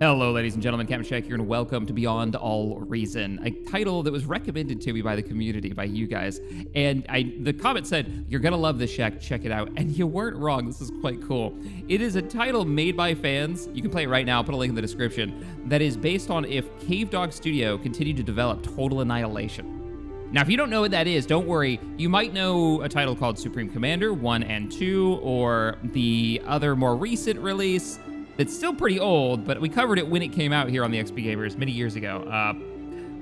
Hello, ladies and gentlemen, Captain Shack here, and welcome to Beyond All Reason, a title that was recommended to me by the community, by you guys. And the comment said, "You're gonna love this, Shack, check it out." And you weren't wrong, this is quite cool. It is a title made by fans, you can play it right now, I'll put a link in the description, that is based on if Cavedog Studio continued to develop Total Annihilation. Now, if you don't know what that is, don't worry. You might know a title called Supreme Commander 1 and 2, or the other more recent release, it's still pretty old, but we covered it when it came out here on the XP Gamers many years ago.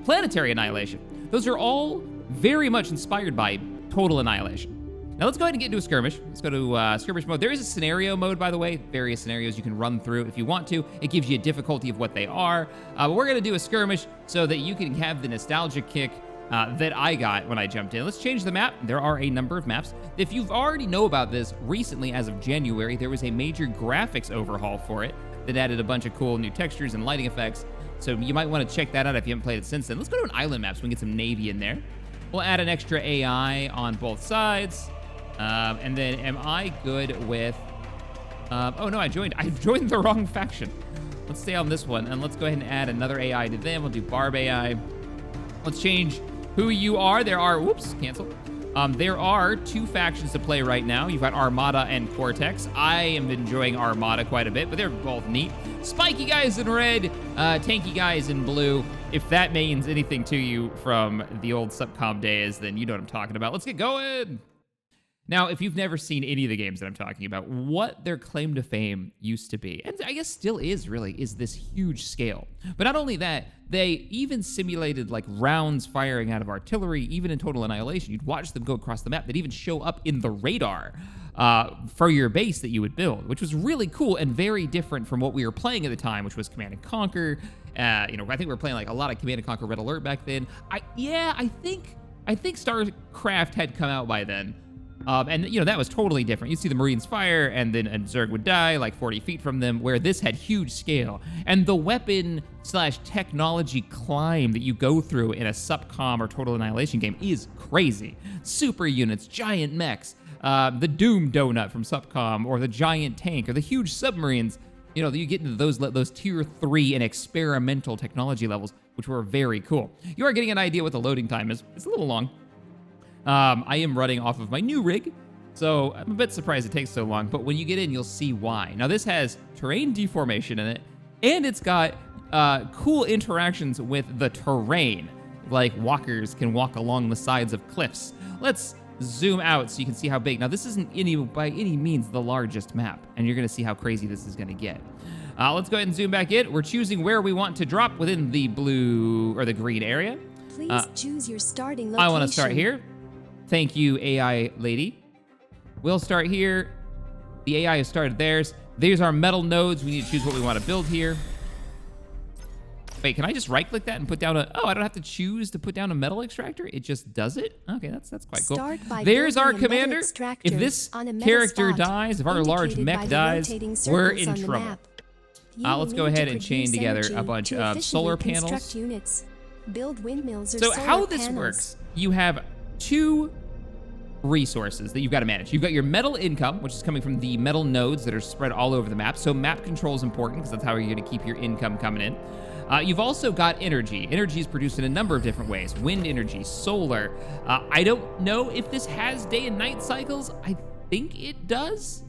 Planetary Annihilation. Those are all very much inspired by Total Annihilation. Now let's go ahead and get into a skirmish. Let's go to skirmish mode. There is a scenario mode, by the way. Various scenarios you can run through if you want to. It gives you a difficulty of what they are. But we're gonna do a skirmish so that you can have the nostalgia kick that I got when I jumped in. Let's change the map. There are a number of maps. If you've already know about this, recently, as of January, there was a major graphics overhaul for it that added a bunch of cool new textures and lighting effects. So you might want to check that out if you haven't played it since then. Let's go to an island map so we can get some Navy in there. We'll add an extra AI on both sides. And then am I good with... oh no, I've joined the wrong faction. Let's stay on this one, and let's go ahead and add another AI to them. We'll do Barb AI. Let's change who you are. There are, whoops, cancel. There are two factions to play right now. You've got Armada and Cortex. I am enjoying Armada quite a bit, but they're both neat. Spiky guys in red, tanky guys in blue. If that means anything to you from the old Subcom days, then you know what I'm talking about. Let's get going. Now, if you've never seen any of the games that I'm talking about, what their claim to fame used to be, and I guess still is really, is this huge scale. But not only that, they even simulated like rounds firing out of artillery, even in Total Annihilation. You'd watch them go across the map. They'd even show up in the radar for your base that you would build, which was really cool and very different from what we were playing at the time, which was Command and Conquer. I think we were playing like a lot of Command and Conquer Red Alert back then. I think StarCraft had come out by then. And, that was totally different. You'd see the Marines fire, and then a Zerg would die like 40 feet from them, where this had huge scale. And the weapon/technology climb that you go through in a Subcom or Total Annihilation game is crazy. Super units, giant mechs, the Doom Donut from Subcom, or the giant tank, or the huge submarines. You get into those tier 3 and experimental technology levels, which were very cool. You are getting an idea what the loading time is. It's a little long. I am running off of my new rig, so I'm a bit surprised it takes so long, but when you get in, you'll see why. Now, this has terrain deformation in it, and it's got cool interactions with the terrain, like walkers can walk along the sides of cliffs. Let's zoom out so you can see how big. Now, this isn't by any means the largest map, and you're going to see how crazy this is going to get. Let's go ahead and zoom back in. We're choosing where we want to drop within the blue or the green area. Please choose your starting location. I want to start here. Thank you, AI lady. We'll start here. The AI has started theirs. There's our metal nodes. We need to choose what we want to build here. Wait, can I just right-click that and put down oh, I don't have to choose to put down a metal extractor? It just does it? Okay, that's quite cool. There's our commander. If this character dies, if our large mech dies, we're in trouble. Let's go ahead and chain together a bunch of solar panels. Build windmills or so solar how this panels. works, you have two resources that you've got to manage. You've got your metal income, which is coming from the metal nodes that are spread all over the map. So map control is important because that's how you're going to keep your income coming in. You've also got energy. Energy is produced in a number of different ways. Wind energy, solar. I don't know if this has day and night cycles. I think it does.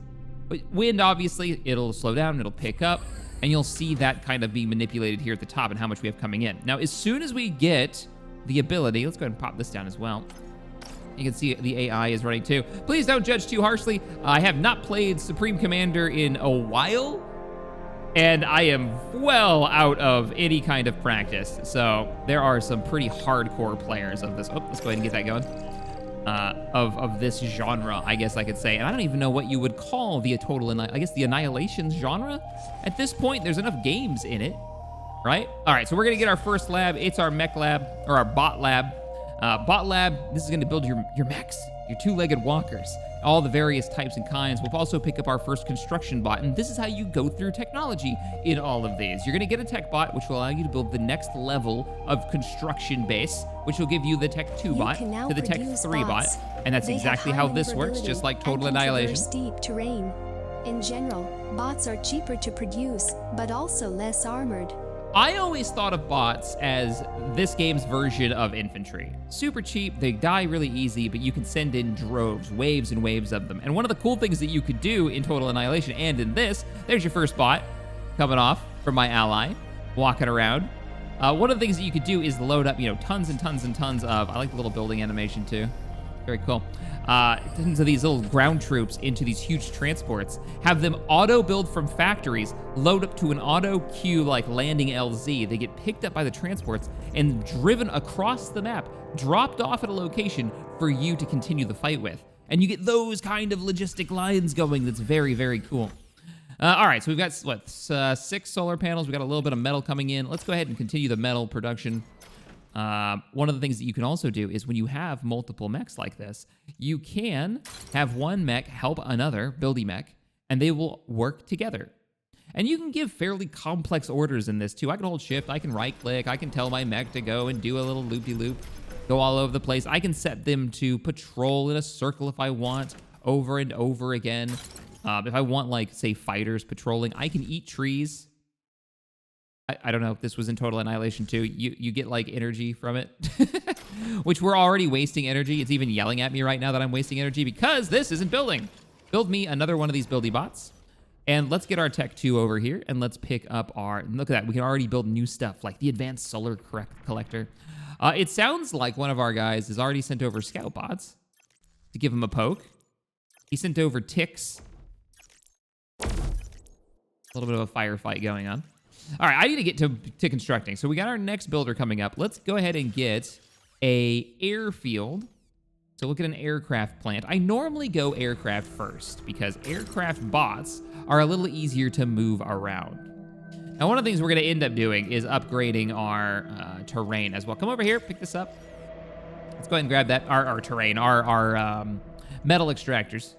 But wind, obviously, it'll slow down, it'll pick up, and you'll see that kind of being manipulated here at the top and how much we have coming in. Now, as soon as we get the ability, let's go ahead and pop this down as well. You can see the AI is running too. Please don't judge too harshly. I have not played Supreme Commander in a while, and I am well out of any kind of practice. So there are some pretty hardcore players of this. Oh, let's go ahead and get that going. Of this genre, I guess I could say. And I don't even know what you would call the I guess the Annihilation genre. At this point, there's enough games in it, right? All right, so we're gonna get our first lab. It's our mech lab, or our bot lab. Bot lab, this is gonna build your mechs, your two-legged walkers, all the various types and kinds. We'll also pick up our first construction bot, and this is how you go through technology in all of these. You're gonna get a tech bot, which will allow you to build the next level of construction base, which will give you the Tech 2 bot to the Tech 3 bot, and that's exactly how this works, just like Total Annihilation. Steep terrain. In general, bots are cheaper to produce, but also less armored. I always thought of bots as this game's version of infantry. Super cheap, they die really easy, but you can send in droves, waves and waves of them. And one of the cool things that you could do in Total Annihilation and in this, there's your first bot coming off from my ally, walking around. One of the things that you could do is load up, tons and tons and tons of, I like the little building animation too. Very cool. Tons of these little ground troops into these huge transports, have them auto build from factories, load up to an auto queue like landing LZ. They get picked up by the transports and driven across the map, dropped off at a location for you to continue the fight with. And you get those kind of logistic lines going. That's very, very cool. All right, so we've got, 6 solar panels. We've got a little bit of metal coming in. Let's go ahead and continue the metal production. One of the things that you can also do is when you have multiple mechs like this, you can have one mech help another buildy mech, and they will work together. And you can give fairly complex orders in this too. I can hold shift, I can right click, I can tell my mech to go and do a little loop-de-loop, go all over the place. I can set them to patrol in a circle if I want, over and over again. If I want, like, say, fighters patrolling, I can eat trees. I don't know if this was in Total Annihilation 2. You get, like, energy from it, which we're already wasting energy. It's even yelling at me right now that I'm wasting energy because this isn't building. Build me another one of these buildy bots. And let's get our Tech 2 over here, and let's pick up our... Look at that. We can already build new stuff, like the Advanced Solar Collector. It sounds like one of our guys has already sent over scout bots to give him a poke. He sent over ticks. A little bit of a firefight going on. All right, I need to get to constructing. So we got our next builder coming up. Let's go ahead and get a airfield. So look at an aircraft plant. I normally go aircraft first because aircraft bots are a little easier to move around. Now, one of the things we're gonna end up doing is upgrading our terrain as well. Come over here, pick this up. Let's go ahead and grab that, our terrain, our metal extractors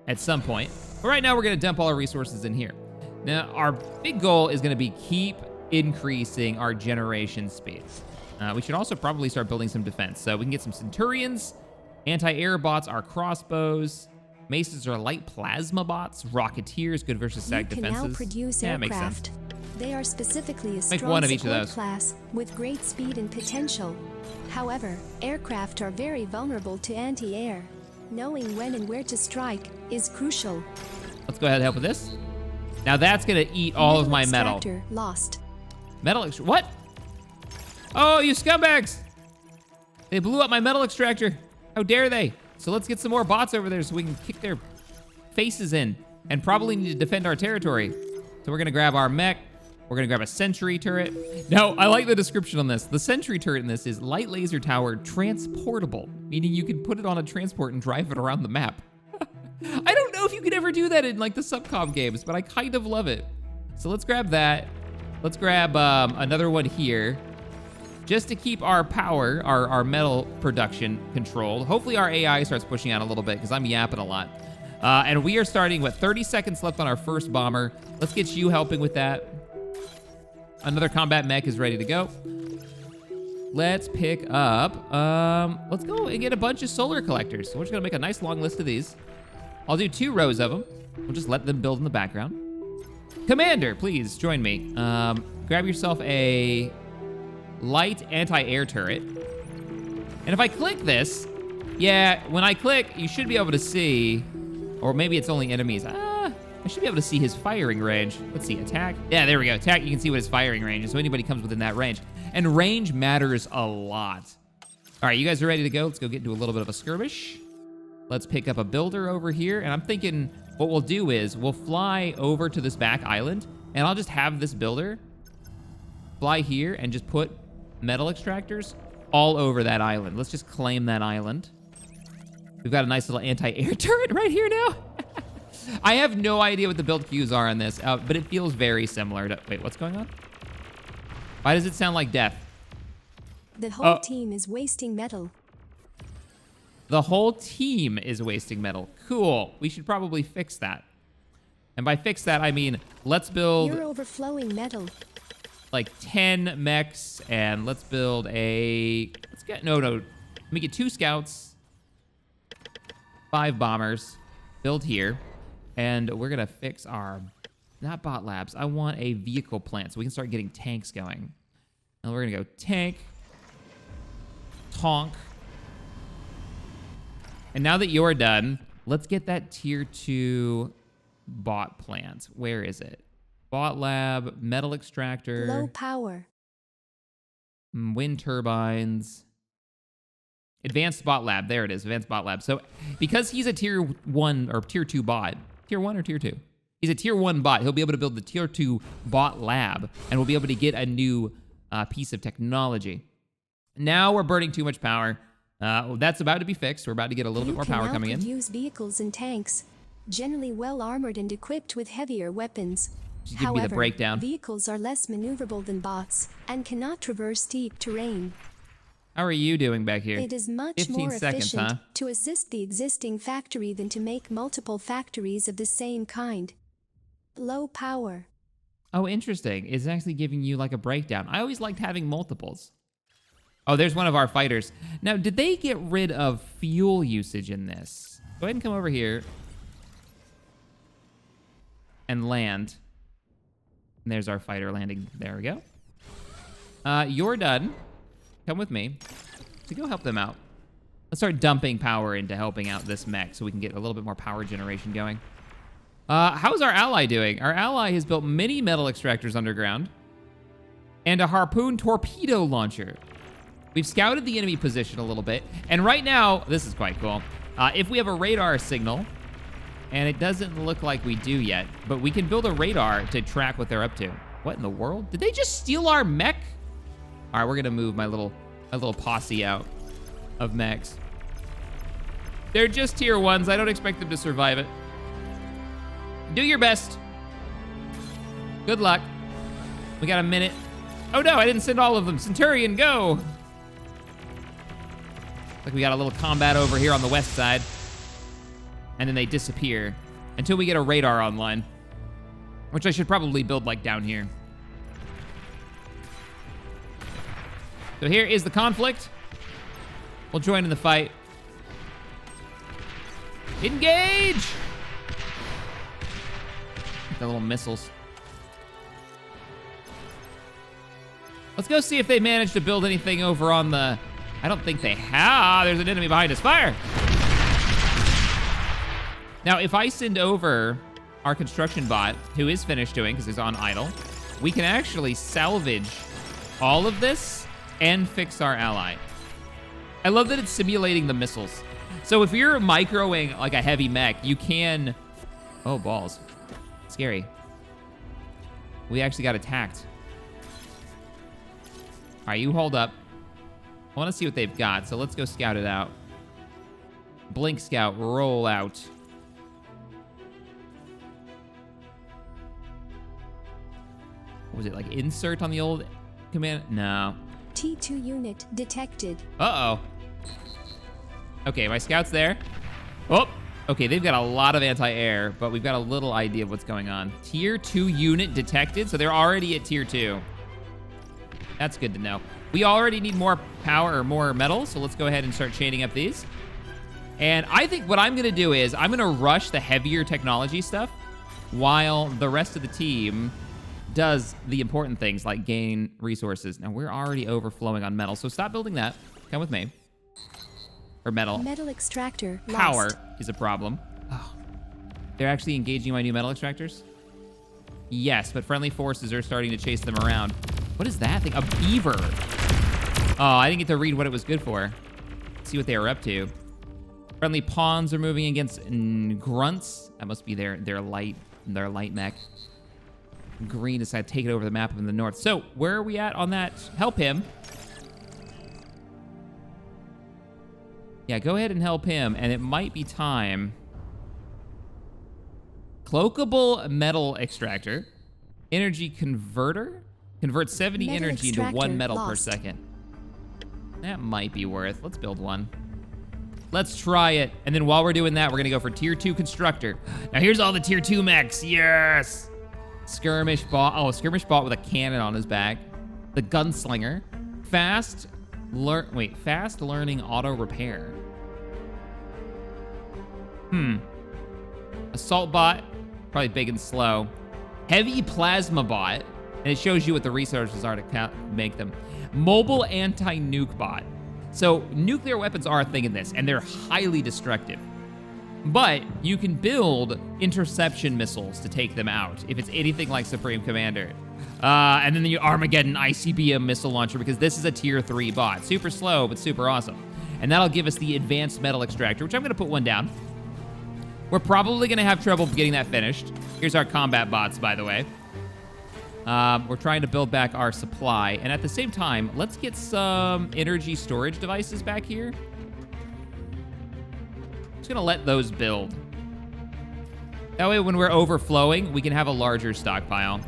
at some point. But right now we're gonna dump all our resources in here. Now, our big goal is gonna be keep increasing our generation speed. We should also probably start building some defense. So we can get some Centurions, anti-air bots are crossbows, Maces are light plasma bots, Rocketeers, good versus static defenses. You can now produce aircraft. They are specifically a strong one of each of support those. class with great speed and potential. However, aircraft are very vulnerable to anti-air. Knowing when and where to strike is crucial. Let's go ahead and help with this. Now that's gonna eat all of my metal. Extractor lost. What? Oh, you scumbags! They blew up my metal extractor. How dare they? So let's get some more bots over there so we can kick their faces in and probably need to defend our territory. So we're gonna grab our mech. We're gonna grab a sentry turret. Now, I like the description on this. The sentry turret in this is light laser tower transportable, meaning you can put it on a transport and drive it around the map. I don't know if you could ever do that in like the subcom games, but I kind of love it. So let's grab that. Let's grab another one here just to keep our power, our metal production controlled. Hopefully our AI starts pushing out a little bit because I'm yapping a lot. And we are starting with 30 seconds left on our first bomber. Let's get you helping with that. Another combat mech is ready to go. Let's pick up, let's go and get a bunch of solar collectors. So we're just gonna make a nice long list of these. I'll do 2 rows of them. We'll just let them build in the background. Commander, please join me. Grab yourself a light anti-air turret. And if I click this, yeah, when I click, you should be able to see, or maybe it's only enemies. I should be able to see his firing range. Let's see, attack. Yeah, there we go. Attack, you can see what his firing range is, so anybody comes within that range. And range matters a lot. All right, you guys are ready to go. Let's go get into a little bit of a skirmish. Let's pick up a builder over here. And I'm thinking what we'll do is we'll fly over to this back island, and I'll just have this builder fly here and just put metal extractors all over that island. Let's just claim that island. We've got a nice little anti-air turret right here now. I have no idea what the build queues are on this, but it feels very similar to... Wait, what's going on? Why does it sound like death? The whole team is wasting metal. The whole team is wasting metal. Cool. We should probably fix that. And by fix that, I mean, let's build... You're overflowing metal. Like 10 mechs, and let's build a... No. Let me get 2 scouts, 5 bombers. Build here. And we're going to fix our, not bot labs. I want a vehicle plant so we can start getting tanks going. And we're going to go tank, tonk. And now that you're done, let's get that tier 2 bot plant. Where is it? Bot lab, metal extractor. Low power. Wind turbines. Advanced bot lab. There it is. Advanced bot lab. So because he's a tier 1 or tier 2 bot. Tier 1 or tier 2? He's a tier 1 bot. He'll be able to build the tier 2 bot lab. And we'll be able to get a new piece of technology. Now we're burning too much power. That's about to be fixed. We're about to get a little bit more power coming in. Use vehicles and tanks, generally well armored and equipped with heavier weapons. Just give me the breakdown. Vehicles are less maneuverable than bots and cannot traverse steep terrain. How are you doing back here? It is much 15 more seconds, efficient huh? to assist the existing factory than to make multiple factories of the same kind. Low power. Oh, interesting. It's actually giving you like a breakdown. I always liked having multiples. Oh, there's one of our fighters. Now, did they get rid of fuel usage in this? Go ahead and come over here and land. And there's our fighter landing. There we go. You're done. Come with me to go help them out. Let's start dumping power into helping out this mech so we can get a little bit more power generation going. How's our ally doing? Our ally has built many metal extractors underground and a harpoon torpedo launcher. We've scouted the enemy position a little bit. And right now, this is quite cool. If we have a radar signal, and it doesn't look like we do yet, but we can build a radar to track what they're up to. What in the world? Did they just steal our mech? All right, we're gonna move my little posse out of mechs. They're just tier 1s. I don't expect them to survive it. Do your best. Good luck. We got a minute. Oh no, I didn't send all of them. Centurion, go. Like we got a little combat over here on the west side. And then they disappear until we get a radar online, which I should probably build like down here. So here is the conflict. We'll join in the fight. Engage! The little missiles. Let's go see if they managed to build anything over on the... I don't think they have. There's an enemy behind us. Fire! Now, if I send over our construction bot, who is finished doing, because he's on idle, we can actually salvage all of this and fix our ally. I love that it's simulating the missiles. So if you're microing like a heavy mech, you can... Oh, balls. Scary. We actually got attacked. All right, you hold up. I want to see what they've got, so let's go scout it out. Blink scout, roll out. What was it, like insert on the old command? No. T2 unit detected. Uh-oh. Okay, my scout's there. Oh, okay, they've got a lot of anti-air, but we've got a little idea of what's going on. Tier 2 unit detected, so they're already at tier 2. That's good to know. We already need more power or more metal, so let's go ahead and start chaining up these. And I think what I'm gonna do is I'm gonna rush the heavier technology stuff while the rest of the team does the important things like gain resources. Now we're already overflowing on metal, so stop building that. Come with me. Or metal. Metal extractor Power lost. is a problem. Oh, they're actually engaging my new metal extractors? Yes, but friendly forces are starting to chase them around. What is that thing? A beaver. Oh, I didn't get to read what it was good for. See what they were up to. Friendly pawns are moving against grunts. That must be their light mech. Green decided to take it over the map up in the north. So where are we at on that? Help him. Yeah, go ahead and help him, and it might be time. Cloakable metal extractor. Energy converter. Converts 70 Metal energy into 1 metal per lost. second. That might be worth. Let's build one. Let's try it. And then while we're doing that, we're gonna go for tier 2 constructor. Now here's all the tier 2 mechs. Yes! Skirmish bot. Oh, a skirmish bot with a cannon on his back. The gunslinger. Fast learning auto repair. Assault bot, probably big and slow. Heavy plasma bot, and it shows you what the resources are to make them. Mobile anti-nuke bot. So nuclear weapons are a thing in this, and they're highly destructive. But you can build interception missiles to take them out if it's anything like Supreme Commander. And then the Armageddon ICBM missile launcher, because this is a tier 3 bot. Super slow, but super awesome. And that'll give us the advanced metal extractor, which I'm gonna put one down. We're probably gonna have trouble getting that finished. Here's our combat bots, by the way. We're trying to build back our supply. And at the same time, let's get some energy storage devices back here. Just gonna let those build. That way when we're overflowing, we can have a larger stockpile.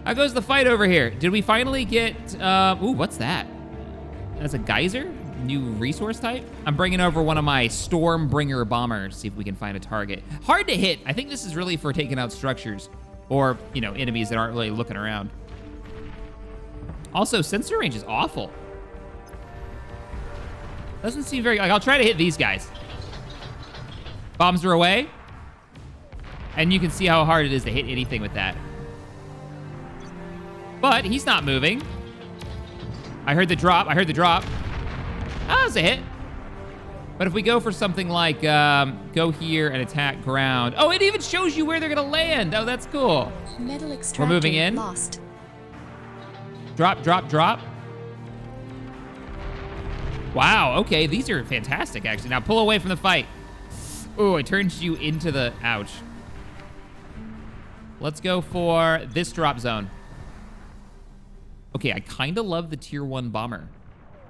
How goes the fight over here? Did we finally get, ooh, what's that? That's a geyser? New resource type? I'm bringing over one of my Stormbringer bombers, see if we can find a target. Hard to hit. I think this is really for taking out structures or, you know, enemies that aren't really looking around. Also, sensor range is awful. Doesn't seem very, like, I'll try to hit these guys. Bombs are away. And you can see how hard it is to hit anything with that. But he's not moving. I heard the drop. I heard the drop. That was a hit. But if we go for something like go here and attack ground. Oh, it even shows you where they're gonna land. Oh, that's cool. Metal extractor We're moving in. Lost. Drop, drop, drop. Wow, okay, these are fantastic, actually. Now pull away from the fight. Oh, it turns you into the, ouch. Let's go for this drop zone. Okay, I kind of love the tier 1 bomber.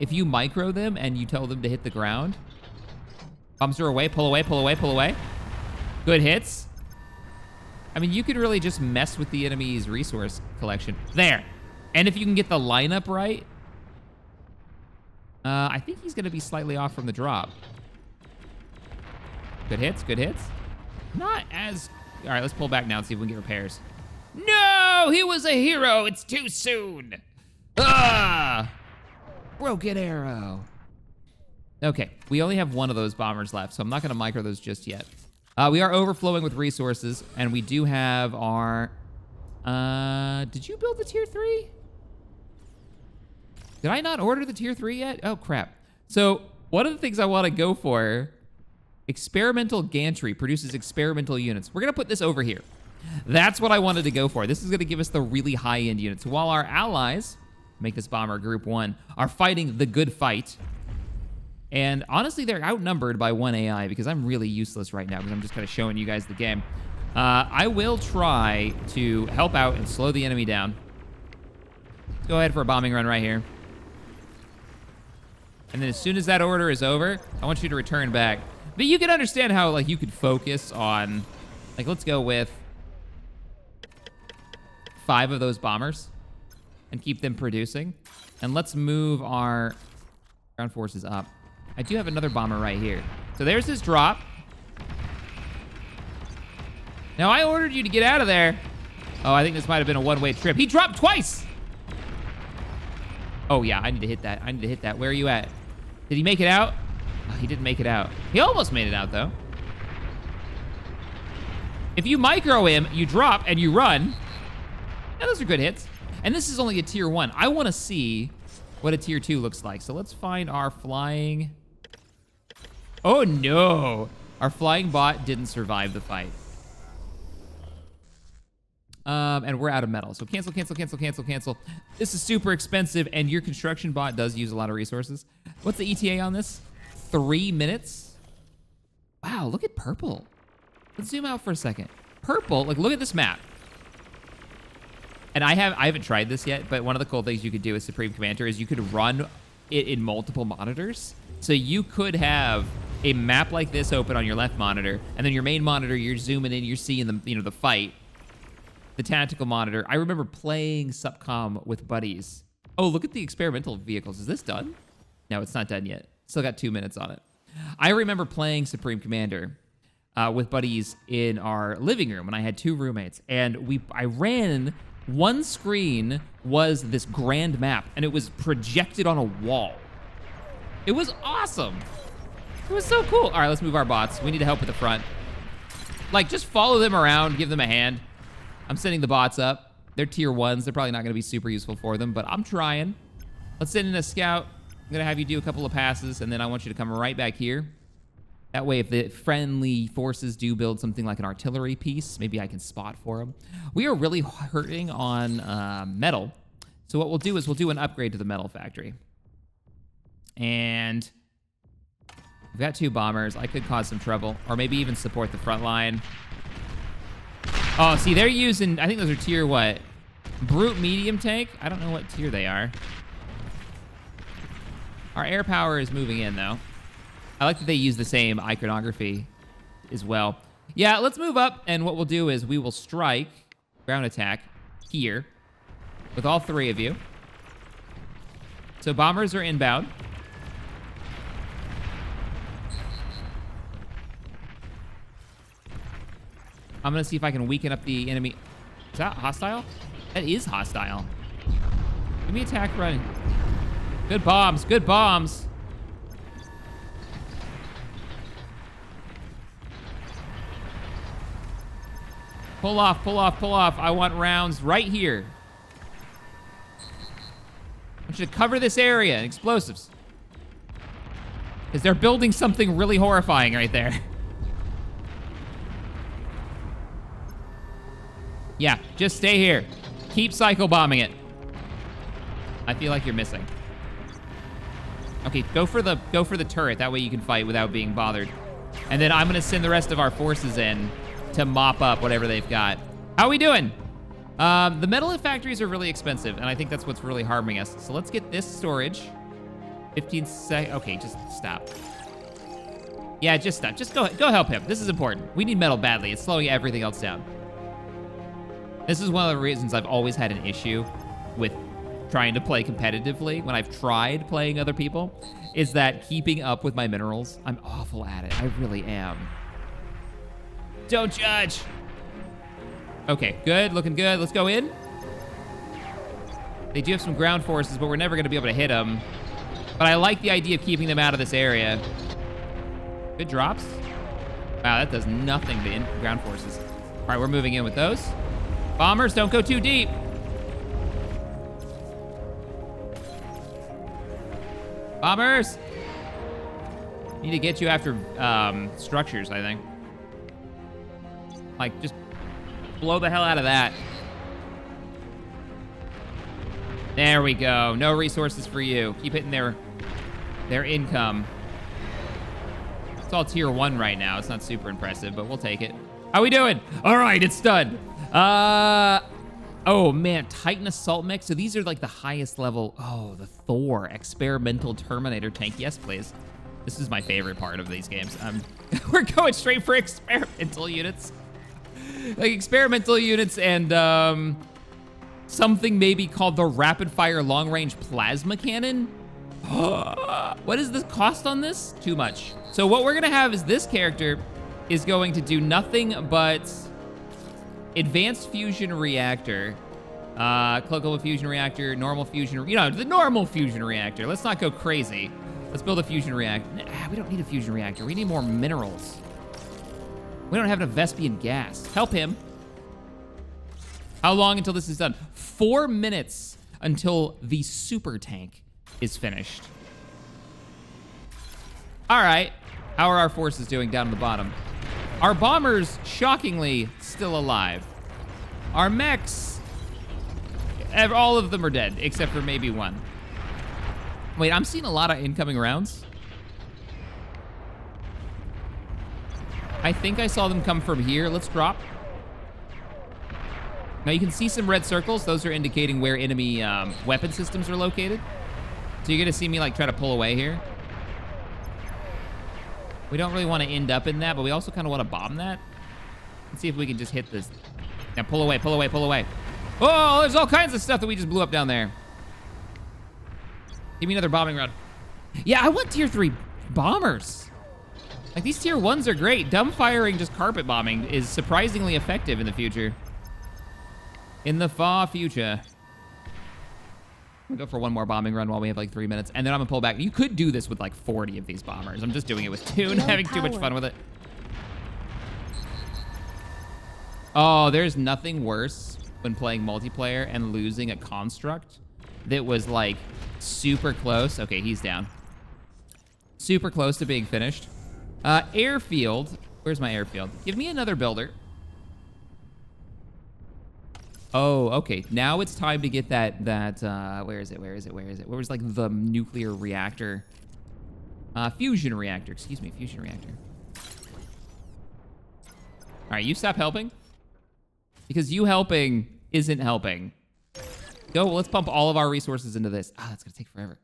If you micro them and you tell them to hit the ground, bombs are away, pull away, pull away, pull away. Good hits. I mean, you could really just mess with the enemy's resource collection. There. And if you can get the lineup right, I think he's gonna be slightly off from the drop. Good hits, good hits. Not as, all right, let's pull back now and see if we can get repairs. No, he was a hero, it's too soon. Ah, broken arrow. Okay, we only have one of those bombers left, so I'm not gonna micro those just yet. We are overflowing with resources, and we do have our, did you build the tier 3? Did I not order the tier 3 yet? Oh, crap. So one of the things I want to go for, experimental gantry produces experimental units. We're going to put this over here. That's what I wanted to go for. This is going to give us the really high-end units. While our allies, make this bomber group 1, are fighting the good fight. And honestly, they're outnumbered by 1 AI because I'm really useless right now because I'm just kind of showing you guys the game. I will try to help out and slow the enemy down. Let's go ahead for a bombing run right here. And then as soon as that order is over, I want you to return back. But you can understand how, like, you could focus on, like, let's go with 5 of those bombers and keep them producing. And let's move our ground forces up. I do have another bomber right here. So there's his drop. Now, I ordered you to get out of there. Oh, I think this might have been a one-way trip. He dropped twice. Oh, yeah, I need to hit that. I need to hit that. Where are you at? Did he make it out? Oh, he didn't make it out. He almost made it out, though. If you micro him, you drop and you run. Yeah, those are good hits. And this is only a tier 1. I want to see what a tier 2 looks like. So let's find our flying. Oh, no. Our flying bot didn't survive the fight. And we're out of metal. So cancel, cancel, cancel, cancel, cancel. This is super expensive, and your construction bot does use a lot of resources. What's the ETA on this? 3 minutes? Wow, look at purple. Let's zoom out for a second. Purple, like, look at this map. And I haven't tried this yet, but one of the cool things you could do with Supreme Commander is you could run it in multiple monitors. So you could have a map like this open on your left monitor, and then your main monitor, you're zooming in, you're seeing the, you know, the fight. The tactical monitor. I remember playing SupCom with buddies. Oh, look at the experimental vehicles. Is this done? No, it's not done yet. Still got 2 minutes on it. I remember playing Supreme Commander with buddies in our living room when I had 2 roommates. And I ran, one screen was this grand map, and it was projected on a wall. It was awesome. It was so cool. All right, let's move our bots. We need to help with the front. Like, just follow them around, give them a hand. I'm sending the bots up. They're tier 1s. They're probably not going to be super useful for them, but I'm trying. Let's send in a scout. I'm going to have you do a couple of passes, and then I want you to come right back here. That way, if the friendly forces do build something like an artillery piece, maybe I can spot for them. We are really hurting on metal. So what we'll do is we'll do an upgrade to the metal factory. And we've got 2 bombers. I could cause some trouble, or maybe even support the front line. Oh, see, they're using, I think those are tier what? Brute medium tank? I don't know what tier they are. Our air power is moving in, though. I like that they use the same iconography as well. Yeah, let's move up, and what we'll do is we will strike ground attack here with all 3 of you. So bombers are inbound. I'm gonna see if I can weaken up the enemy. Is that hostile? That is hostile. Give me attack run. Good bombs, good bombs. Pull off, pull off, pull off. I want rounds right here. I want you to cover this area in explosives. Because they're building something really horrifying right there. Yeah, just stay here. Keep cycle bombing it. I feel like you're missing. Okay, go for the turret. That way you can fight without being bothered. And then I'm gonna send the rest of our forces in to mop up whatever they've got. How are we doing? The metal factories are really expensive, and I think that's what's really harming us. So let's get this storage. 15 seconds. Okay, just stop. Yeah, just stop. Just go help him. This is important. We need metal badly. It's slowing everything else down. This is one of the reasons I've always had an issue with trying to play competitively when I've tried playing other people, is that keeping up with my minerals. I'm awful at it. I really am. Don't judge. Okay, good, looking good. Let's go in. They do have some ground forces, but we're never gonna be able to hit them. But I like the idea of keeping them out of this area. Good drops. Wow, that does nothing to ground forces. All right, we're moving in with those. Bombers, don't go too deep. Bombers! Need to get you after structures, I think. Like, just blow the hell out of that. There we go. No resources for you. Keep hitting their income. It's all tier 1 right now. It's not super impressive, but we'll take it. How we doing? All right, it's done. Oh man, Titan Assault Mech. So these are like the highest level. Oh, the Thor Experimental Terminator tank. Yes, please. This is my favorite part of these games. We're going straight for experimental units. Like experimental units and something maybe called the Rapid Fire Long Range Plasma Cannon. What is the cost on this? Too much. So what we're gonna have is this character is going to do nothing but Advanced Fusion Reactor, Cloacal Fusion Reactor, Normal Fusion, you know, the normal fusion reactor. Let's not go crazy. Let's build a fusion reactor. Nah, we don't need a fusion reactor. We need more minerals. We don't have enough Vespian gas. Help him. How long until this is done? 4 minutes until the super tank is finished. All right. How are our forces doing down at the bottom? Our bombers, shockingly, still alive. Our mechs, all of them are dead, except for maybe one. Wait, I'm seeing a lot of incoming rounds. I think I saw them come from here. Let's drop. Now you can see some red circles. Those are indicating where enemy weapon systems are located. So you're gonna see me like try to pull away here. We don't really want to end up in that, but we also kind of want to bomb that. Let's see if we can just hit this. Now pull away, pull away, pull away. Oh, there's all kinds of stuff that we just blew up down there. Give me another bombing round. Yeah, I want tier 3 bombers. Like these tier 1s are great. Dumb firing, just carpet bombing is surprisingly effective in the future. In the far future. We'll go for one more bombing run while we have like 3 minutes, and then I'm gonna pull back. You could do this with like 40 of these bombers. I'm just doing it with 2 and having too much fun with it. Oh, there's nothing worse when playing multiplayer and losing a construct that was like super close. Okay, he's down. Super close to being finished. Airfield. Where's my airfield? Give me another builder. Oh, okay. Now it's time to get that, where is it? Where was like the nuclear reactor? Fusion reactor, excuse me, fusion reactor. All right, you stop helping. Because you helping isn't helping. Go, let's pump all of our resources into this. Ah, that's gonna take forever.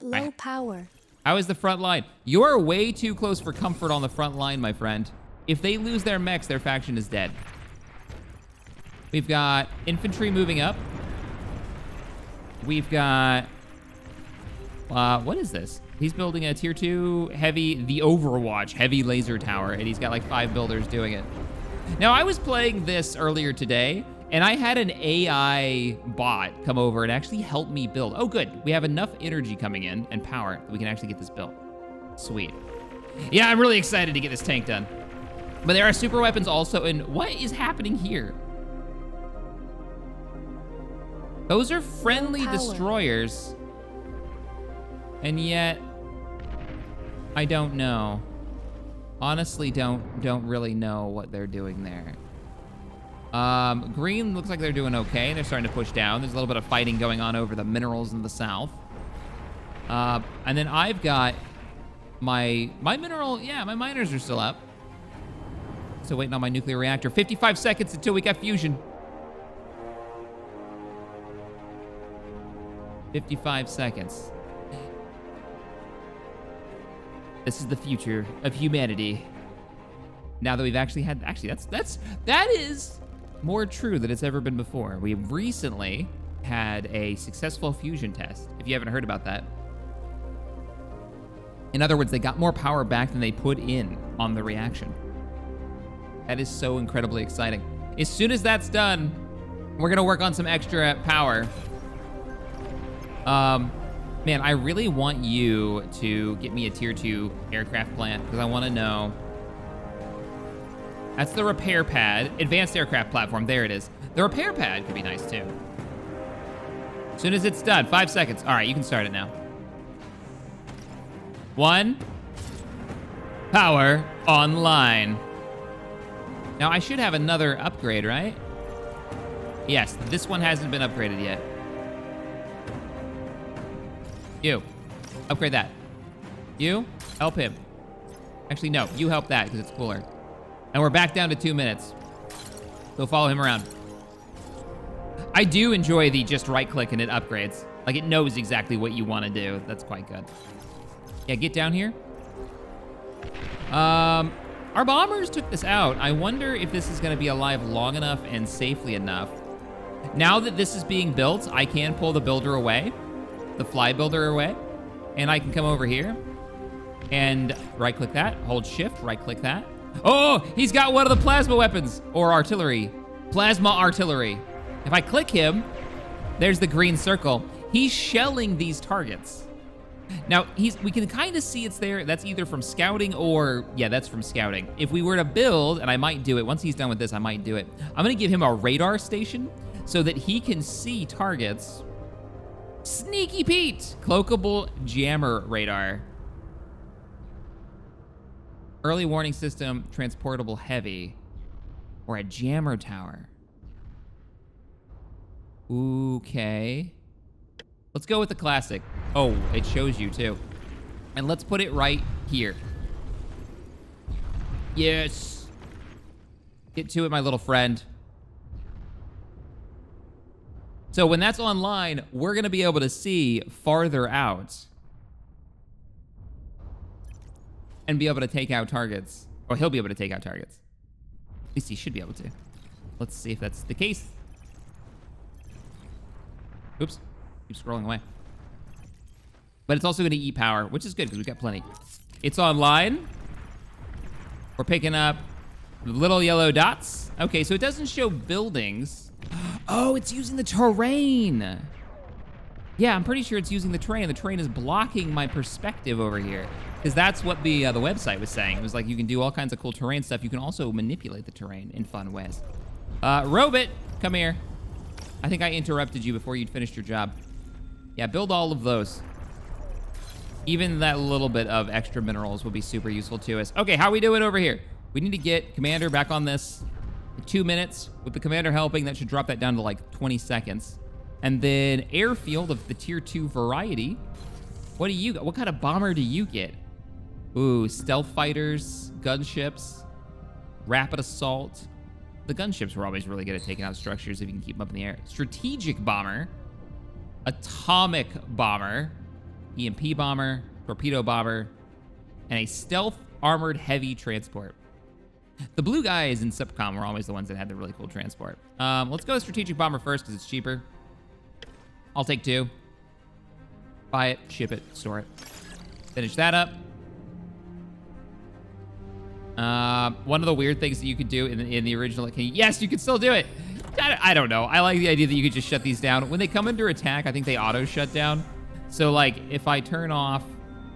Low power. How is the front line? You're way too close for comfort on the front line, my friend. If they lose their mechs, their faction is dead. We've got infantry moving up. We've got, what is this? He's building a tier 2 heavy, the Overwatch heavy laser tower, and he's got like 5 builders doing it. Now, I was playing this earlier today, and I had an AI bot come over and actually help me build. Oh, good. We have enough energy coming in and power that we can actually get this built. Sweet. Yeah, I'm really excited to get this tank done. But there are super weapons also, and what is happening here? Those are friendly destroyers. And yet, I don't know. Honestly, don't really know what they're doing there. Green looks like they're doing okay. They're starting to push down. There's a little bit of fighting going on over the minerals in the south. And then I've got my mineral, yeah, my miners are still up. Still waiting on my nuclear reactor. 55 seconds until we got fusion. 55 seconds. This is the future of humanity. Now that we've actually had, that is more true than it's ever been before. We recently had a successful fusion test, if you haven't heard about that. In other words, they got more power back than they put in on the reaction. That is so incredibly exciting. As soon as that's done, we're gonna work on some extra power. Man, I really want you to get me a tier 2 aircraft plant because I want to know. That's the repair pad. Advanced aircraft platform. There it is. The repair pad could be nice too. As soon as it's done, 5 seconds. All right, you can start it now. 1. Power online. Now I should have another upgrade, right? Yes, this one hasn't been upgraded yet. You, upgrade that. You, help him. Actually, no, you help that because it's cooler. And we're back down to 2 minutes. Go follow him around. I do enjoy the just right click and it upgrades. Like it knows exactly what you want to do. That's quite good. Yeah, get down here. Our bombers took this out. I wonder if this is gonna be alive long enough and safely enough. Now that this is being built, I can pull the builder away. The fly builder away, and I can come over here and right-click that, hold shift, right-click that. Oh, he's got one of the plasma weapons, or artillery. Plasma artillery. If I click him, there's the green circle. He's shelling these targets. Now, we can kind of see it's there. That's either from scouting or, yeah, that's from scouting. If we were to build, and I might do it, once he's done with this, I might do it. I'm gonna give him a radar station so that he can see targets. Sneaky Pete, cloakable jammer radar. Early warning system, transportable heavy, or a jammer tower. Okay. Let's go with the classic. Oh, it shows you too. And let's put it right here. Yes. Get to it, my little friend. So when that's online, we're gonna be able to see farther out and be able to take out targets. Or he'll be able to take out targets. At least he should be able to. Let's see if that's the case. Oops, keep scrolling away. But it's also gonna eat power, which is good because we've got plenty. It's online. We're picking up little yellow dots. Okay, so it doesn't show buildings. Oh, it's using the terrain. Yeah, I'm pretty sure it's using the terrain. The terrain is blocking my perspective over here. Because that's what the website was saying. It was like you can do all kinds of cool terrain stuff. You can also manipulate the terrain in fun ways. Robot, come here. I think I interrupted you before you'd finished your job. Yeah, build all of those. Even that little bit of extra minerals will be super useful to us. Okay, how are we doing over here? We need to get Commander back on this in 2 minutes. With the Commander helping, that should drop that down to like 20 seconds. And then airfield of the tier 2 variety. What do you got? What kind of bomber do you get? Ooh, stealth fighters, gunships, rapid assault. The gunships were always really good at taking out structures if you can keep them up in the air. Strategic bomber, atomic bomber, EMP bomber, torpedo bomber, and a stealth armored heavy transport. The blue guys in Subcom were always the ones that had the really cool transport. Let's go with strategic bomber first because it's cheaper. I'll take 2. Buy it, ship it, store it. Finish that up. One of the weird things that you could do in the original, yes, you can still do it. I don't know. I like the idea that you could just shut these down. When they come under attack, I think they auto shut down. So like if I turn off,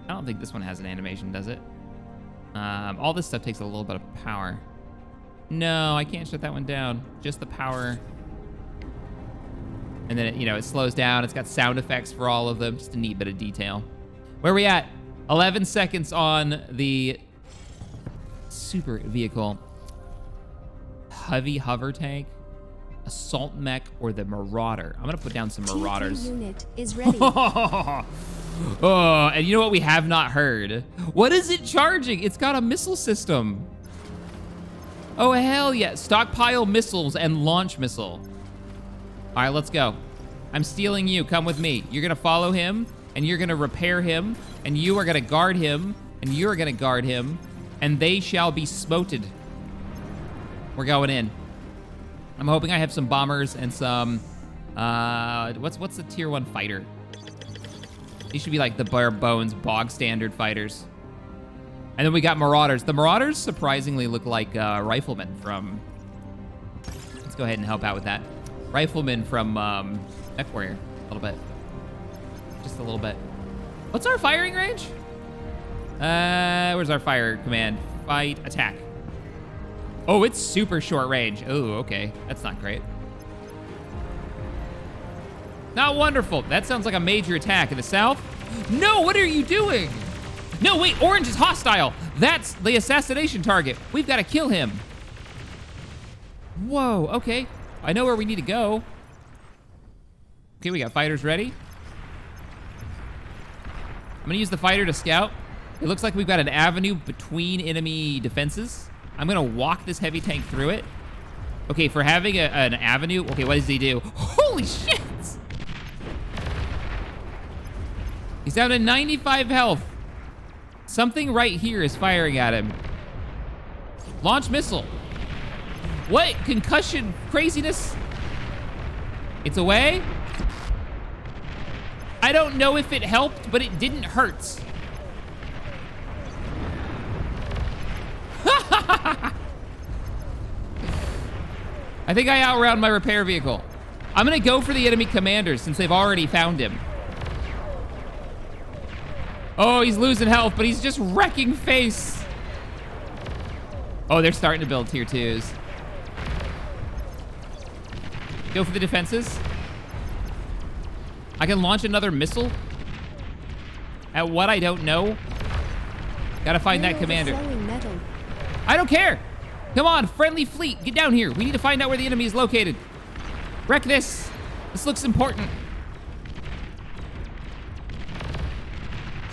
I don't think this one has an animation, does it? All this stuff takes a little bit of power. No, I can't shut that one down. Just the power. And then it slows down. It's got sound effects for all of them. Just a neat bit of detail. Where are we at? 11 seconds on the super vehicle. Heavy hover tank, assault mech, or the Marauder. I'm gonna put down some Marauders. Unit is ready. Oh, and you know what we have not heard? What is it charging? It's got a missile system. Oh, hell yeah. Stockpile missiles and launch missile. All right, let's go. I'm stealing you. Come with me. You're gonna follow him, and you're gonna repair him, and you are gonna guard him, and you're gonna guard him, and they shall be smoted. We're going in. I'm hoping I have some bombers and some, what's the tier 1 fighter? These should be like the bare bones, bog standard fighters. And then we got Marauders. The Marauders surprisingly look like riflemen from, let's go ahead and help out with that. Riflemen from Mech Warrior, a little bit. Just a little bit. What's our firing range? Where's our fire command? Fight, attack. Oh, it's super short range. Oh, okay. That's not great. Not wonderful. That sounds like a major attack in the south. No, what are you doing? No, wait, orange is hostile. That's the assassination target. We've got to kill him. Whoa, okay. I know where we need to go. Okay, we got fighters ready. I'm gonna use the fighter to scout. It looks like we've got an avenue between enemy defenses. I'm gonna walk this heavy tank through it. Okay, for having an avenue, okay, what does he do? Holy shit! He's down to 95 health. Something right here is firing at him. Launch missile. What? Concussion craziness? It's away? I don't know if it helped, but it didn't hurt. I think I outrun my repair vehicle. I'm gonna go for the enemy commanders since they've already found him. Oh, he's losing health, but he's just wrecking face. Oh, they're starting to build tier 2s. Go for the defenses. I can launch another missile. At what I don't know. Gotta find that commander. I don't care. Come on, friendly fleet, get down here. We need to find out where the enemy is located. Wreck this. This looks important.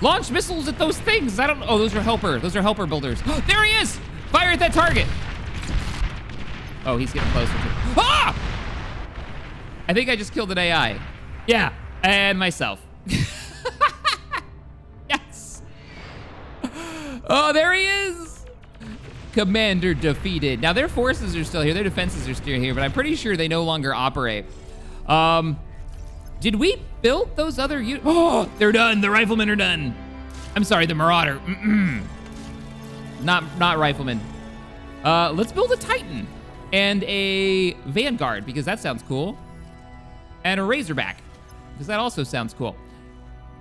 Launch missiles at those things. Oh, those are helper. Those are helper builders. There he is. Fire at that target. Oh, he's getting closer to. Ah! I think I just killed an AI. Yeah, and myself. Yes. Oh, there he is. Commander defeated. Now, their forces are still here. Their defenses are still here, but I'm pretty sure they no longer operate. Did we build those other units? Oh, they're done. The riflemen are done. I'm sorry, the Marauder. Not riflemen. Let's build a Titan and a Vanguard because that sounds cool. And a Razorback. because that also sounds cool.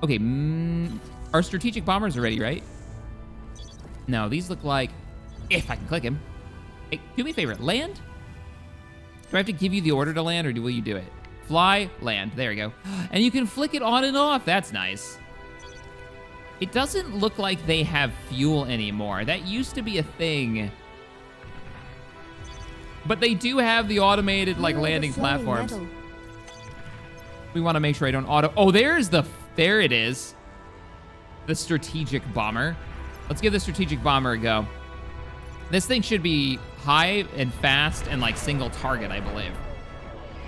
Okay, our strategic bombers are ready, right? No, these look like, if I can click him. Hey, do me a favor, land? Do I have to give you the order to land, or will you do it? Fly, land, there we go. And you can flick it on and off, that's nice. It doesn't look like they have fuel anymore. That used to be a thing. But they do have the automated, like, landing platforms. Metal. We want to make sure I don't auto... Oh, there it is. The strategic bomber. Let's give the strategic bomber a go. This thing should be high and fast and, like, single target, I believe.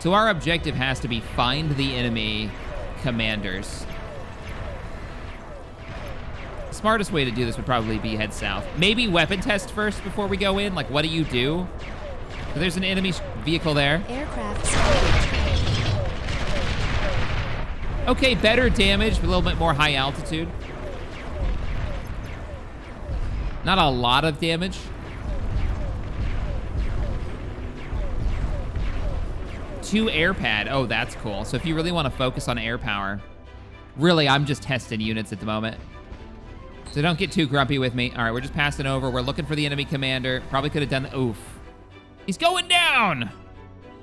So our objective has to be find the enemy commanders. The smartest way to do this would probably be head south. Maybe weapon test first before we go in. Like, what do you do? So there's an enemy vehicle there. Aircraft spotted. Okay, better damage, but a little bit more high altitude. Not a lot of damage. Two air pad. Oh, that's cool. So if you really want to focus on air power, really, I'm just testing units at the moment. So don't get too grumpy with me. All right, we're just passing over. We're looking for the enemy commander. Probably could have done the, oof. He's going down.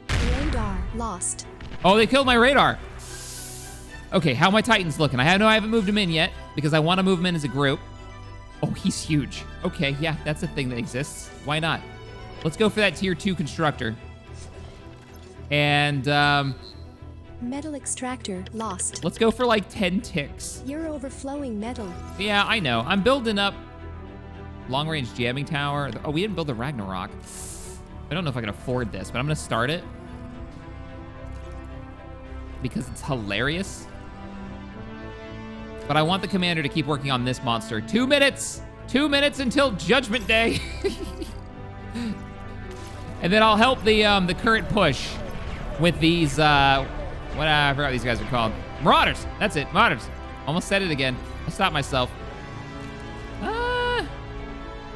Radar lost. Oh, they killed my radar. Okay, how are my Titans looking? I haven't moved them in yet because I want to move them in as a group. Oh, he's huge. Okay, yeah, that's a thing that exists. Why not? Let's go for that tier 2 constructor. And, Metal extractor lost. let's go for like 10 ticks. You're overflowing metal. Yeah, I know. I'm building up long-range jamming tower. Oh, we didn't build the Ragnarok. I don't know if I can afford this, but I'm gonna start it because it's hilarious. But I want the commander to keep working on this monster. 2 minutes! 2 minutes until Judgment Day. And then I'll help the current push with these, I forgot what these guys are called. Marauders, that's it, Marauders. Almost said it again. I stopped myself.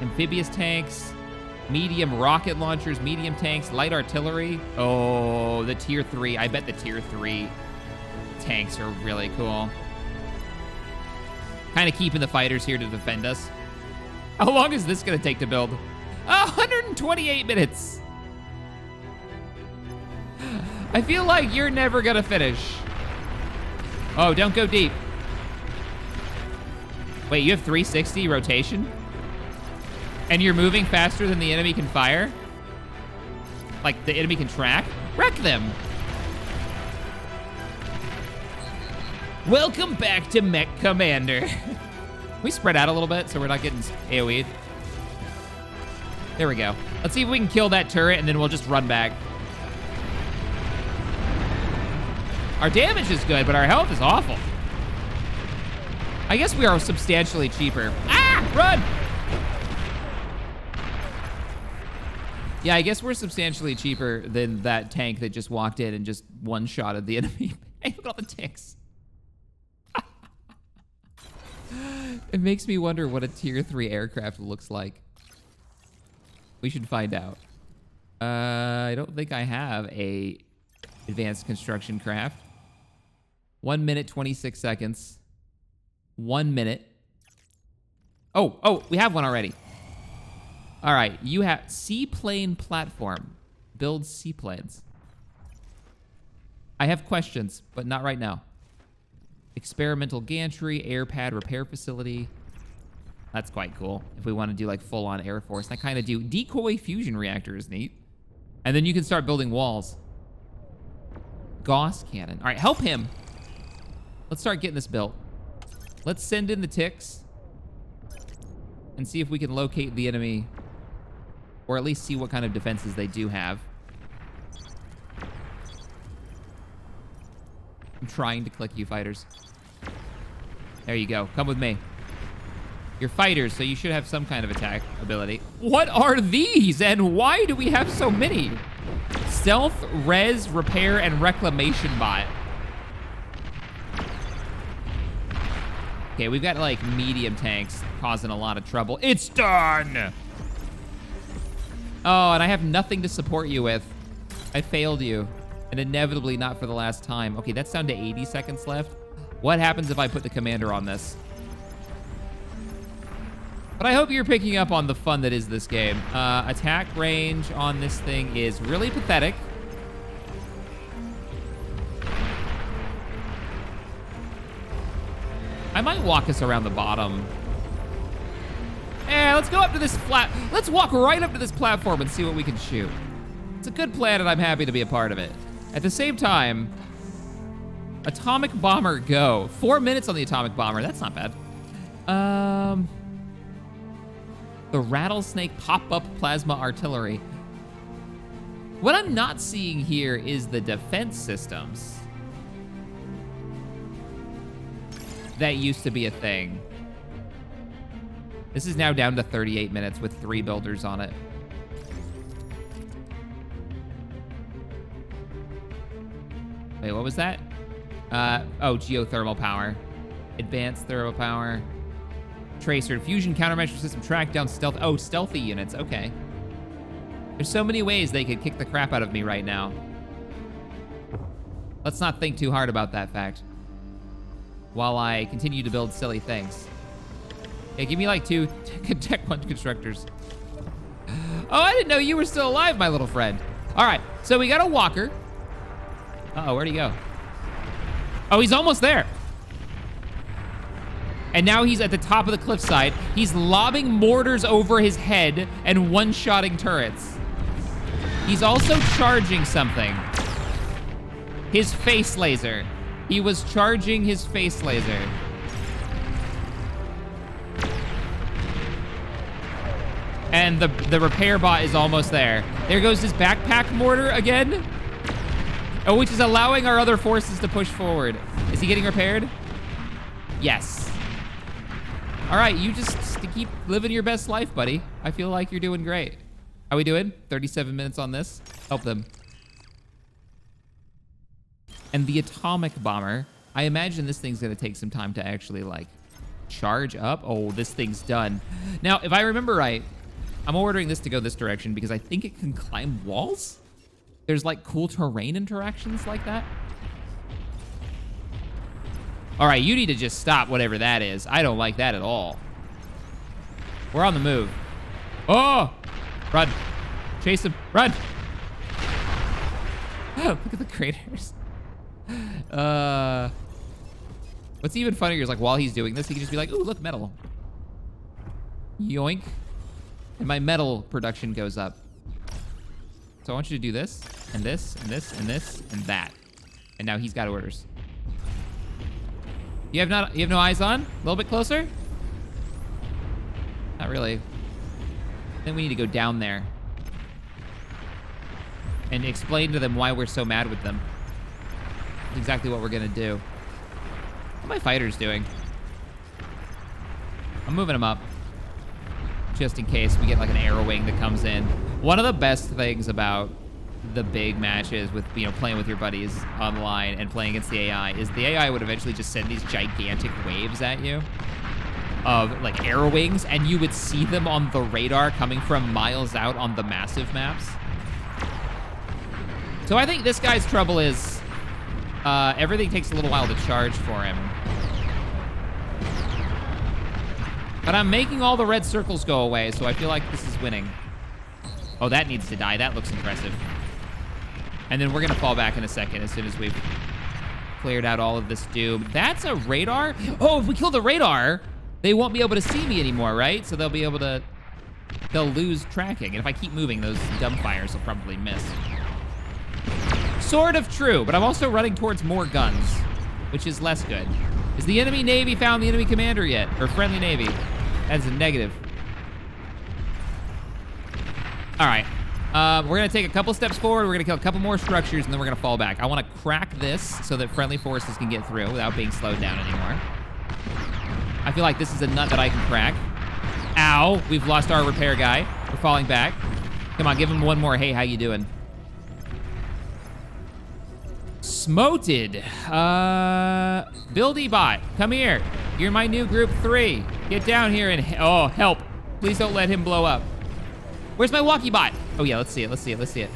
Amphibious tanks, medium rocket launchers, medium tanks, light artillery. Oh, the tier 3. I bet the tier 3 tanks are really cool. Kind of keeping the fighters here to defend us. How long is this gonna take to build? 128 minutes. I feel like you're never gonna finish. Oh, don't go deep. Wait, you have 360 rotation? And you're moving faster than the enemy can fire? Like the enemy can track? Wreck them. Welcome back to Mech Commander. We spread out a little bit so we're not getting AoE'd. There we go. Let's see if we can kill that turret and then we'll just run back. Our damage is good, but our health is awful. I guess we are substantially cheaper. Ah, run! Yeah, I guess we're substantially cheaper than that tank that just walked in and just one-shotted the enemy. Hey, look at all the ticks. It makes me wonder what a tier 3 aircraft looks like. We should find out. I don't think I have a advanced construction craft. 1 minute, 26 seconds. 1 minute. Oh, we have one already. All right, you have seaplane platform. Build seaplanes. I have questions, but not right now. Experimental gantry, air pad repair facility. That's quite cool. If we want to do like full on Air Force, I kind of do. Decoy fusion reactor is neat. And then you can start building walls. Gauss cannon. All right, help him. Let's start getting this built. Let's send in the ticks and see if we can locate the enemy, or at least see what kind of defenses they do have. I'm trying to click you fighters. There you go. Come with me. You're fighters, so you should have some kind of attack ability. What are these, and why do we have so many? Stealth, res, repair, and reclamation bot. Okay, we've got like medium tanks causing a lot of trouble. It's done! Oh, and I have nothing to support you with. I failed you. And inevitably not for the last time. Okay, that's down to 80 seconds left. What happens if I put the commander on this? But I hope you're picking up on the fun that is this game. Attack range on this thing is really pathetic. I might walk us around the bottom. Let's go up to this let's walk right up to this platform and see what we can shoot. It's a good plan and I'm happy to be a part of it. At the same time, atomic bomber go. 4 minutes on the atomic bomber, that's not bad. The rattlesnake pop-up plasma artillery. What I'm not seeing here is the defense systems. That used to be a thing. This is now down to 38 minutes with 3 builders on it. Wait, what was that? Oh, geothermal power. Advanced thermal power. Tracer, fusion countermeasure system, track down stealth. Oh, stealthy units, okay. There's so many ways they could kick the crap out of me right now. Let's not think too hard about that fact. While I continue to build silly things. Yeah, give me like 2 Tech 1 constructors. Oh, I didn't know you were still alive, my little friend. All right, so we got a walker. Uh-oh, where'd he go? Oh, he's almost there. And now he's at the top of the cliffside. He's lobbing mortars over his head and one-shotting turrets. He's also charging something. His face laser. He was charging his face laser. And the repair bot is almost there. There goes his backpack mortar again. Oh, which is allowing our other forces to push forward. Is he getting repaired? Yes. All right, you just keep living your best life, buddy. I feel like you're doing great. How we doing? 37 minutes on this. Help them. And the atomic bomber. I imagine this thing's gonna take some time to actually like charge up. Oh, this thing's done. Now, if I remember right, I'm ordering this to go this direction because I think it can climb walls. There's like cool terrain interactions like that. All right, you need to just stop whatever that is. I don't like that at all. We're on the move. Oh, run. Chase him, run. Oh, look at the craters. What's even funnier is like while he's doing this, he can just be like, ooh, look, metal. Yoink. And my metal production goes up. So I want you to do this, and this, and this, and this, and that. And now he's got orders. You have no eyes on? A little bit closer? Not really. Then we need to go down there. And explain to them why we're so mad with them. That's exactly what we're gonna do. What are my fighters doing? I'm moving them up. Just in case we get like an arrow wing that comes in. One of the best things about the big matches with, you know, playing with your buddies online and playing against the AI is the AI would eventually just send these gigantic waves at you of like arrow wings, and you would see them on the radar coming from miles out on the massive maps. So I think this guy's trouble is everything takes a little while to charge for him. But I'm making all the red circles go away, so I feel like this is winning. Oh, that needs to die. That looks impressive. And then we're gonna fall back in a second as soon as we've cleared out all of this doom. That's a radar? Oh, if we kill the radar, they won't be able to see me anymore, right? So they'll be able to, they'll lose tracking. And if I keep moving, those dumbfires will probably miss. Sort of true, but I'm also running towards more guns, which is less good. Is the enemy Navy found the enemy commander yet? Or friendly Navy? That's a negative. All right, we're gonna take a couple steps forward, we're gonna kill a couple more structures, and then we're gonna fall back. I wanna crack this so that friendly forces can get through without being slowed down anymore. I feel like this is a nut that I can crack. Ow, we've lost our repair guy. We're falling back. Come on, give him one more. Hey, how you doing? Smoted. Buildy bot, come here. You're my new group 3. Get down here and, oh, help. Please don't let him blow up. Where's my walkie bot? Oh yeah, let's see it, let's see it, let's see it.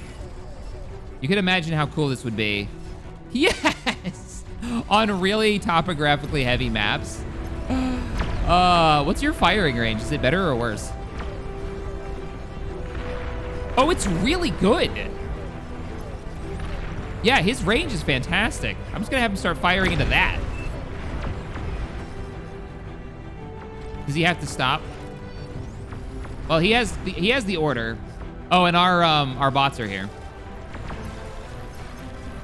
You can imagine how cool this would be. Yes! On really topographically heavy maps. What's your firing range? Is it better or worse? Oh, it's really good. Yeah, his range is fantastic. I'm just gonna have him start firing into that. Does he have to stop? Well, he has the order. Oh, and our bots are here.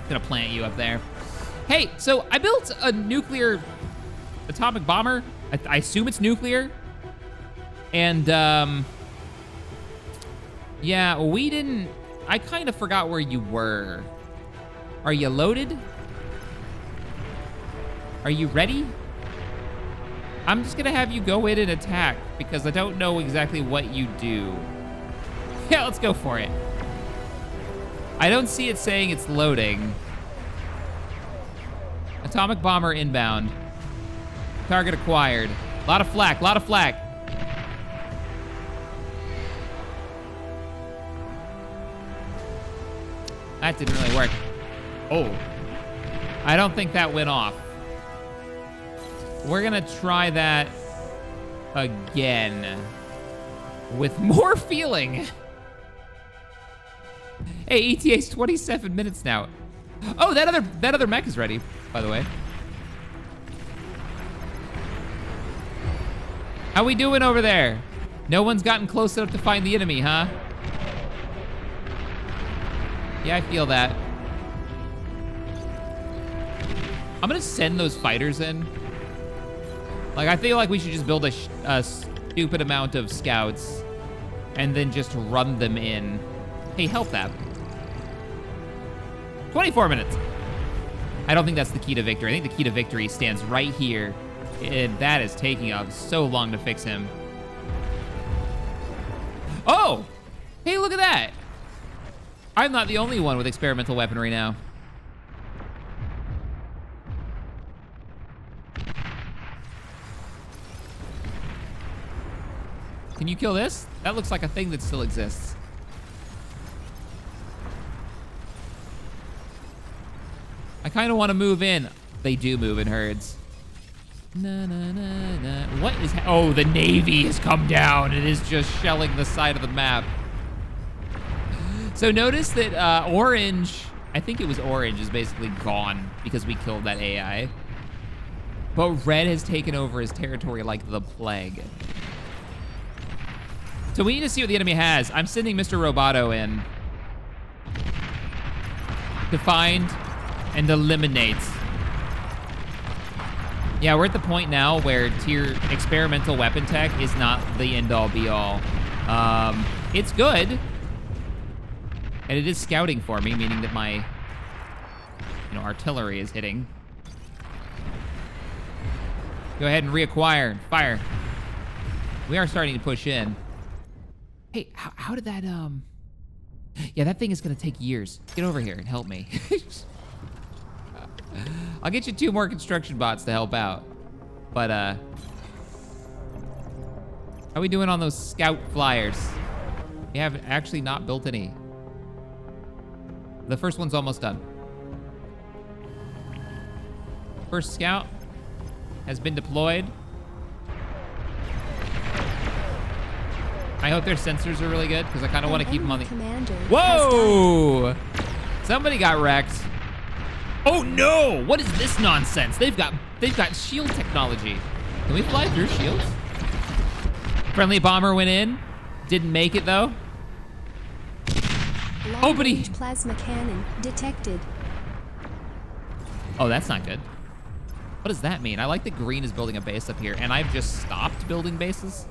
Gonna plant you up there. Hey, so I built a nuclear atomic bomber. I assume it's nuclear. And yeah, we didn't. I kind of forgot where you were. Are you loaded? Are you ready? I'm just gonna have you go in and attack because I don't know exactly what you do. Yeah, let's go for it. I don't see it saying it's loading. Atomic bomber inbound. Target acquired. Lot of flak, lot of flak. That didn't really work. Oh, I don't think that went off. We're gonna try that again with more feeling. Hey, ETA's 27 minutes now. Oh, that other mech is ready, by the way. How we doing over there? No one's gotten close enough to find the enemy, huh? Yeah, I feel that. I'm gonna send those fighters in. Like, I feel like we should just build a stupid amount of scouts and then just run them in. Hey, help that. 24 minutes. I don't think that's the key to victory. I think the key to victory stands right here. And that is taking so long to fix him. Oh! Hey, look at that! I'm not the only one with experimental weaponry now. Can you kill this? That looks like a thing that still exists. I kind of want to move in. They do move in herds. Na, na, na, na. What is... Oh, the Navy has come down. It is just shelling the side of the map. So notice that orange... I think it was orange is basically gone because we killed that AI. But red has taken over his territory like the plague. So we need to see what the enemy has. I'm sending Mr. Roboto in to find and eliminate. Yeah, we're at the point now where tier experimental weapon tech is not the end-all be-all. It's good, and it is scouting for me, meaning that my, artillery is hitting. Go ahead and reacquire. Fire. We are starting to push in. Hey, how did that, Yeah, that thing is gonna take years. Get over here and help me. I'll get you 2 more construction bots to help out. But, how are we doing on those scout flyers? We have actually not built any. The first one's almost done. First scout has been deployed. I hope their sensors are really good because I kind of want to keep them on the... Whoa! Somebody got wrecked. Oh no! What is this nonsense? They've got shield technology. Can we fly through shields? Friendly bomber went in. Didn't make it though. Oh, but he... Plasma cannon detected. Oh, that's not good. What does that mean? I like that green is building a base up here, and I've just stopped building bases.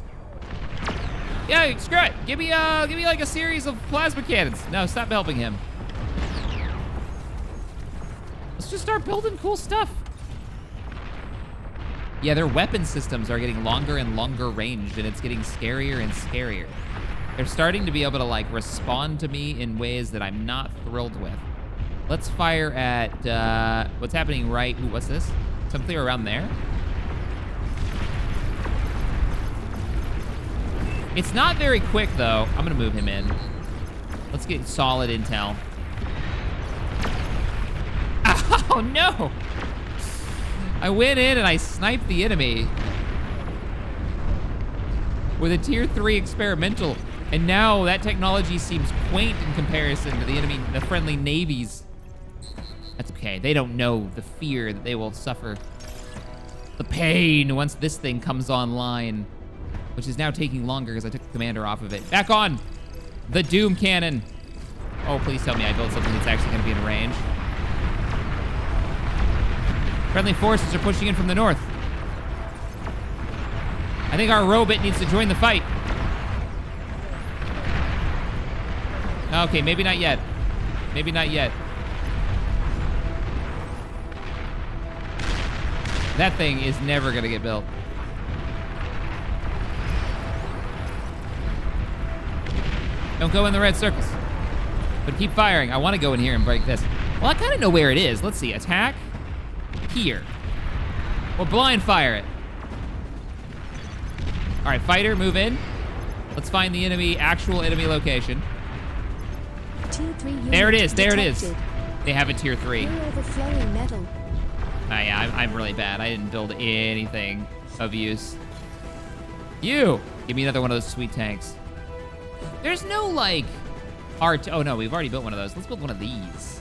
Yeah, screw it. Give me like a series of plasma cannons. No, stop helping him. Let's just start building cool stuff. Yeah, their weapon systems are getting longer and longer ranged, and it's getting scarier and scarier. They're starting to be able to, like, respond to me in ways that I'm not thrilled with. Let's fire at, what's happening right... Ooh, what's this? Some clear around there? It's not very quick, though. I'm gonna move him in. Let's get solid intel. Oh, no. I went in and I sniped the enemy with a tier 3 experimental. And now that technology seems quaint in comparison to the friendly navies. That's okay. They don't know the fear that they will suffer. The pain once this thing comes online, which is now taking longer because I took the commander off of it. Back on the Doom Cannon. Oh, please tell me I built something that's actually going to be in range. Friendly forces are pushing in from the north. I think our robot needs to join the fight. Okay, maybe not yet. Maybe not yet. That thing is never gonna get built. Don't go in the red circles. But keep firing. I want to go in here and break this. Well, I kind of know where it is. Let's see. Attack. Here. Or blind fire it. All right, fighter, move in. Let's find the actual enemy location. There it is. There it is. They have a tier 3. Overflowing metal. Yeah, I'm really bad. I didn't build anything of use. You! Give me another one of those sweet tanks. There's no, like, oh, no, we've already built one of those. Let's build one of these.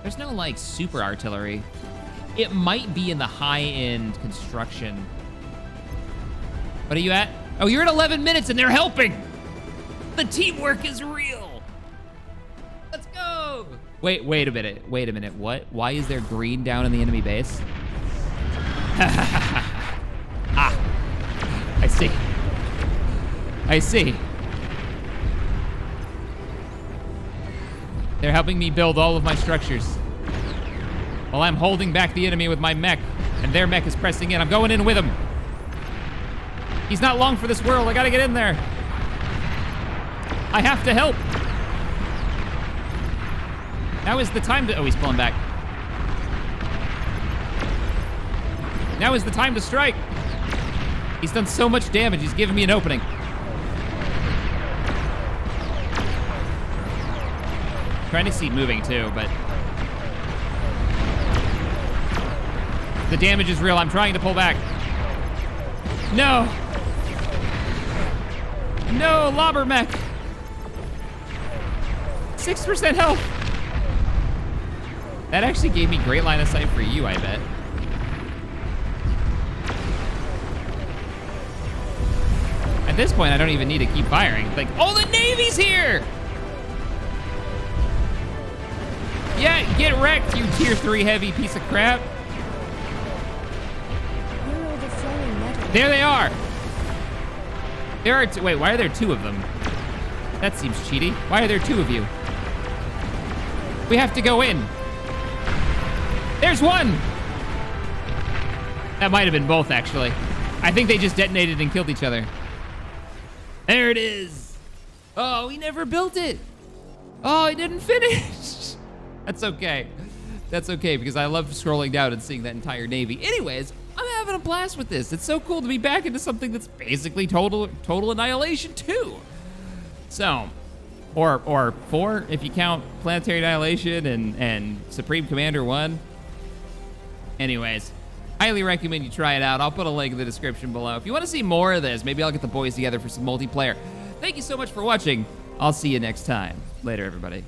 There's no, like, super artillery. It might be in the high-end construction. What are you at? Oh, you're at 11 minutes, and they're helping! The teamwork is real! Let's go! Wait a minute. Wait a minute. What? Why is there green down in the enemy base? Ah. I see. I see. They're helping me build all of my structures while I'm holding back the enemy with my mech, and their mech is pressing in. I'm going in with him. He's not long for this world. I gotta get in there. I have to help. Now is the time to... Oh, he's pulling back. Now is the time to strike. He's done so much damage. He's given me an opening. Trying to see moving too, but the damage is real. I'm trying to pull back. No. No, lobber mech. 6% health. That actually gave me great line of sight for you, I bet. At this point, I don't even need to keep firing. Like, oh, the Navy's here! Yeah, get wrecked, you tier 3 heavy piece of crap. You're overflowing metal. There they are. There are wait, why are there 2 of them? That seems cheaty. Why are there 2 of you? We have to go in. There's one! That might have been both, actually. I think they just detonated and killed each other. There it is. Oh, he never built it. Oh, he didn't finish. That's okay. That's okay, because I love scrolling down and seeing that entire navy. Anyways, I'm having a blast with this. It's so cool to be back into something that's basically total Annihilation 2. So, or 4 if you count Planetary Annihilation and Supreme Commander 1. Anyways, highly recommend you try it out. I'll put a link in the description below. If you want to see more of this, maybe I'll get the boys together for some multiplayer. Thank you so much for watching. I'll see you next time. Later, everybody.